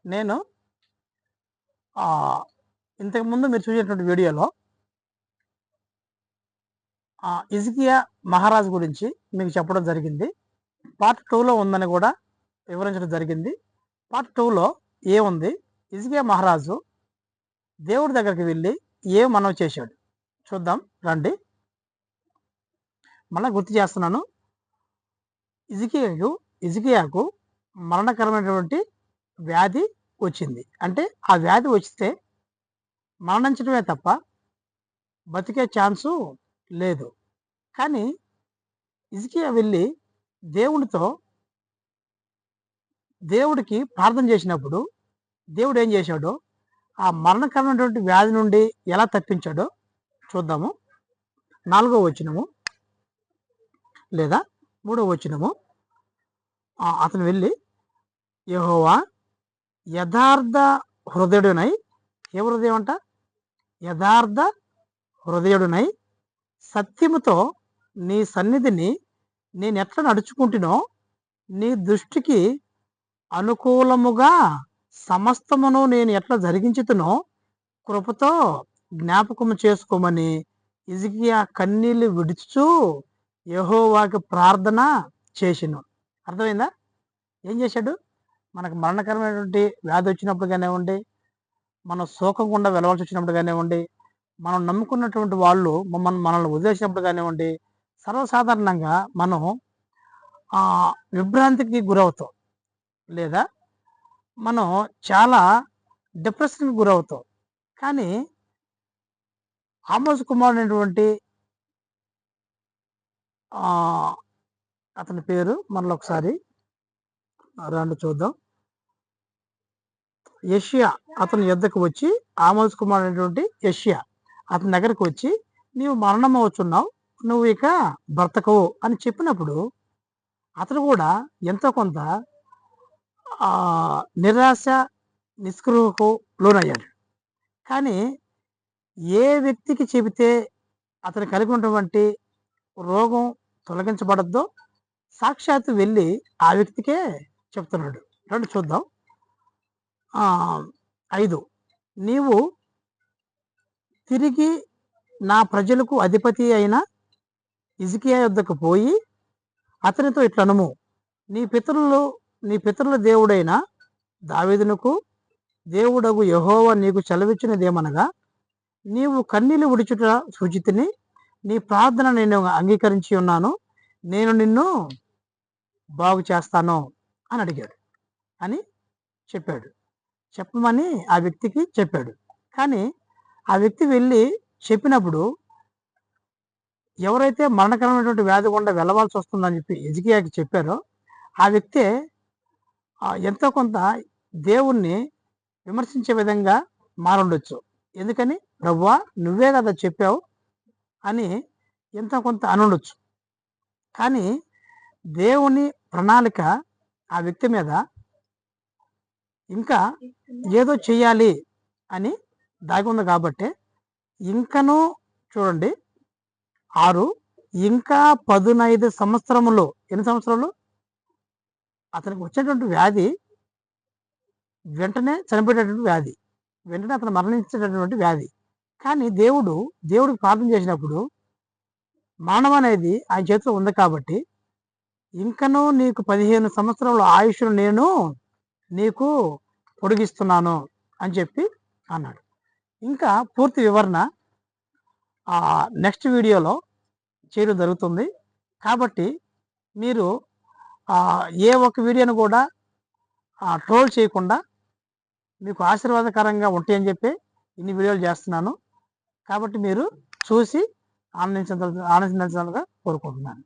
నేను ఇంతకుముందు మీరు చూసేటువంటి వీడియోలో హిజ్కియా మహారాజు గురించి మీకు చెప్పడం జరిగింది. పార్ట్ 2లో ఉందని కూడా వివరించడం జరిగింది. పార్ట్ 2లో ఏముంది, హిజ్కియా మహారాజు దేవుడి దగ్గరికి వెళ్ళి ఏం మనవి చేశాడు చూద్దాం రండి. మళ్ళీ గుర్తు చేస్తున్నాను, హిజ్కియాకు మరణకరమైనటువంటి వ్యాధి వచ్చింది. అంటే ఆ వ్యాధి వస్తే మరణించడమే తప్ప బతికే ఛాన్సు లేదు. కానీ హిజ్కియా వెళ్ళి దేవుడికి ప్రార్థన చేసినప్పుడు దేవుడు ఏం చేశాడో, ఆ మరణకరమైనటువంటి వ్యాధి నుండి ఎలా తప్పించాడో చూద్దాము. 4వ వచనము లేదా 3వ వచనము. అతను వెళ్ళి యెహోవా యథార్థ హృదయుడునై, ఏ హృదయం అంట? యథార్థ హృదయుడునై సత్యముతో నీ సన్నిధిని నేను ఎట్లా నడుచుకుంటునో, నీ దృష్టికి అనుకూలముగా సమస్తమును నేను ఎట్లా జరిగించుతునో కృపతో జ్ఞాపకము చేసుకోమని హిజ్కియా కన్నీళ్లు విడుచుచూ యెహోవాకి ప్రార్థన చేసిను. అర్థమైందా? ఏం చేశాడు? మనకు మరణకరమైనటువంటి వ్యాధి వచ్చినప్పుడు కానివ్వండి, మనం శోకం గుండా వెళ్ళవలసి వచ్చినప్పుడు కానివ్వండి, మనం నమ్ముకున్నటువంటి వాళ్ళు మనల్ని వదిలేసినప్పుడు కానివ్వండి, సర్వసాధారణంగా మనం విభ్రాంతికి గురవుతాం, లేదా మనం చాలా డిప్రెషన్కి గురవుతాం. కానీ ఆమోజు కుమారుడైనటువంటి అతని పేరు మనలో ఒకసారి రండి చూద్దాం. యెషయా అతని యొద్దకు వచ్చి, ఆమోజు కుమారుడైనటువంటి యెషయా అతని దగ్గరకు వచ్చి, నీవు మరణమవుతున్నావు, నువ్వు ఇక బ్రతకవు అని చెప్పినప్పుడు అతను కూడా ఎంతో కొంత నిరాశ నిస్పృహకు లోనయ్యాడు. కానీ ఏ వ్యక్తికి చెబితే అతను కలిగి ఉన్నటువంటి రోగం తొలగించబడద్దో సాక్షాత్తు వెళ్ళి ఆ వ్యక్తికే చెప్తున్నాడు. రండి చూద్దాం. 5 నీవు తిరిగి నా ప్రజలకు అధిపతి అయిన హిజ్కియా యొద్దకు పోయి అతనితో ఇట్లనుము, నీ పితరుల దేవుడైన దావీదునకు దేవుడగు యెహోవా నీకు సెలవిచ్చినదేమనగా, నీవు కన్నీళ్లు విడుచుట సూచితిని, నీ ప్రార్థన నేను అంగీకరించి ఉన్నాను, నేను నిన్ను బాగు చేస్తాను అని అడిగాడు అని చెప్పాడు. చెప్పమని ఆ వ్యక్తికి చెప్పాడు. కానీ ఆ వ్యక్తి వెళ్ళి చెప్పినప్పుడు ఎవరైతే మరణకరమైనటువంటి వ్యాధి గుండా వెళ్ళవలసి వస్తుందని చెప్పి హిజ్కియాకి చెప్పారో ఆ వ్యక్తే ఎంతో కొంత దేవుణ్ణి విమర్శించే విధంగా మారుండొచ్చు. ఎందుకని? ప్రభువా నువ్వే కదా చెప్పావు అని ఎంతో కొంత అనుండొచ్చు. కానీ దేవుని ప్రణాళిక ఆ వ్యక్తి మీద ఇంకా ఏదో చెయ్యాలి అని దాగి ఉంది. కాబట్టి ఇంకనూ చూడండి 6 ఇంకా 15 సంవత్సరములు, ఎన్ని సంవత్సరాలు? అతనికి వచ్చేటువంటి వ్యాధి వెంటనే చనిపోయేటటువంటి వ్యాధి, వెంటనే అతను మరణించేటటువంటి వ్యాధి. కానీ దేవుడికి ప్రార్థన చేసినప్పుడు మరణం అనేది ఆయన చేతిలో ఉంది. కాబట్టి ఇంకనూ నీకు 15 సంవత్సరాల ఆయుష్ను నేను నీకు పొడిగిస్తున్నాను అని చెప్పి అన్నాడు. ఇంకా పూర్తి వివరణ నెక్స్ట్ వీడియోలో చేయడం జరుగుతుంది. కాబట్టి మీరు ఏ ఒక్క వీడియోను కూడా ట్రోల్ చేయకుండా మీకు ఆశీర్వాదకరంగా ఉంటాయని చెప్పి ఇన్ని వీడియోలు చేస్తున్నాను. కాబట్టి మీరు చూసి ఆనందించాలని కోరుకుంటున్నాను.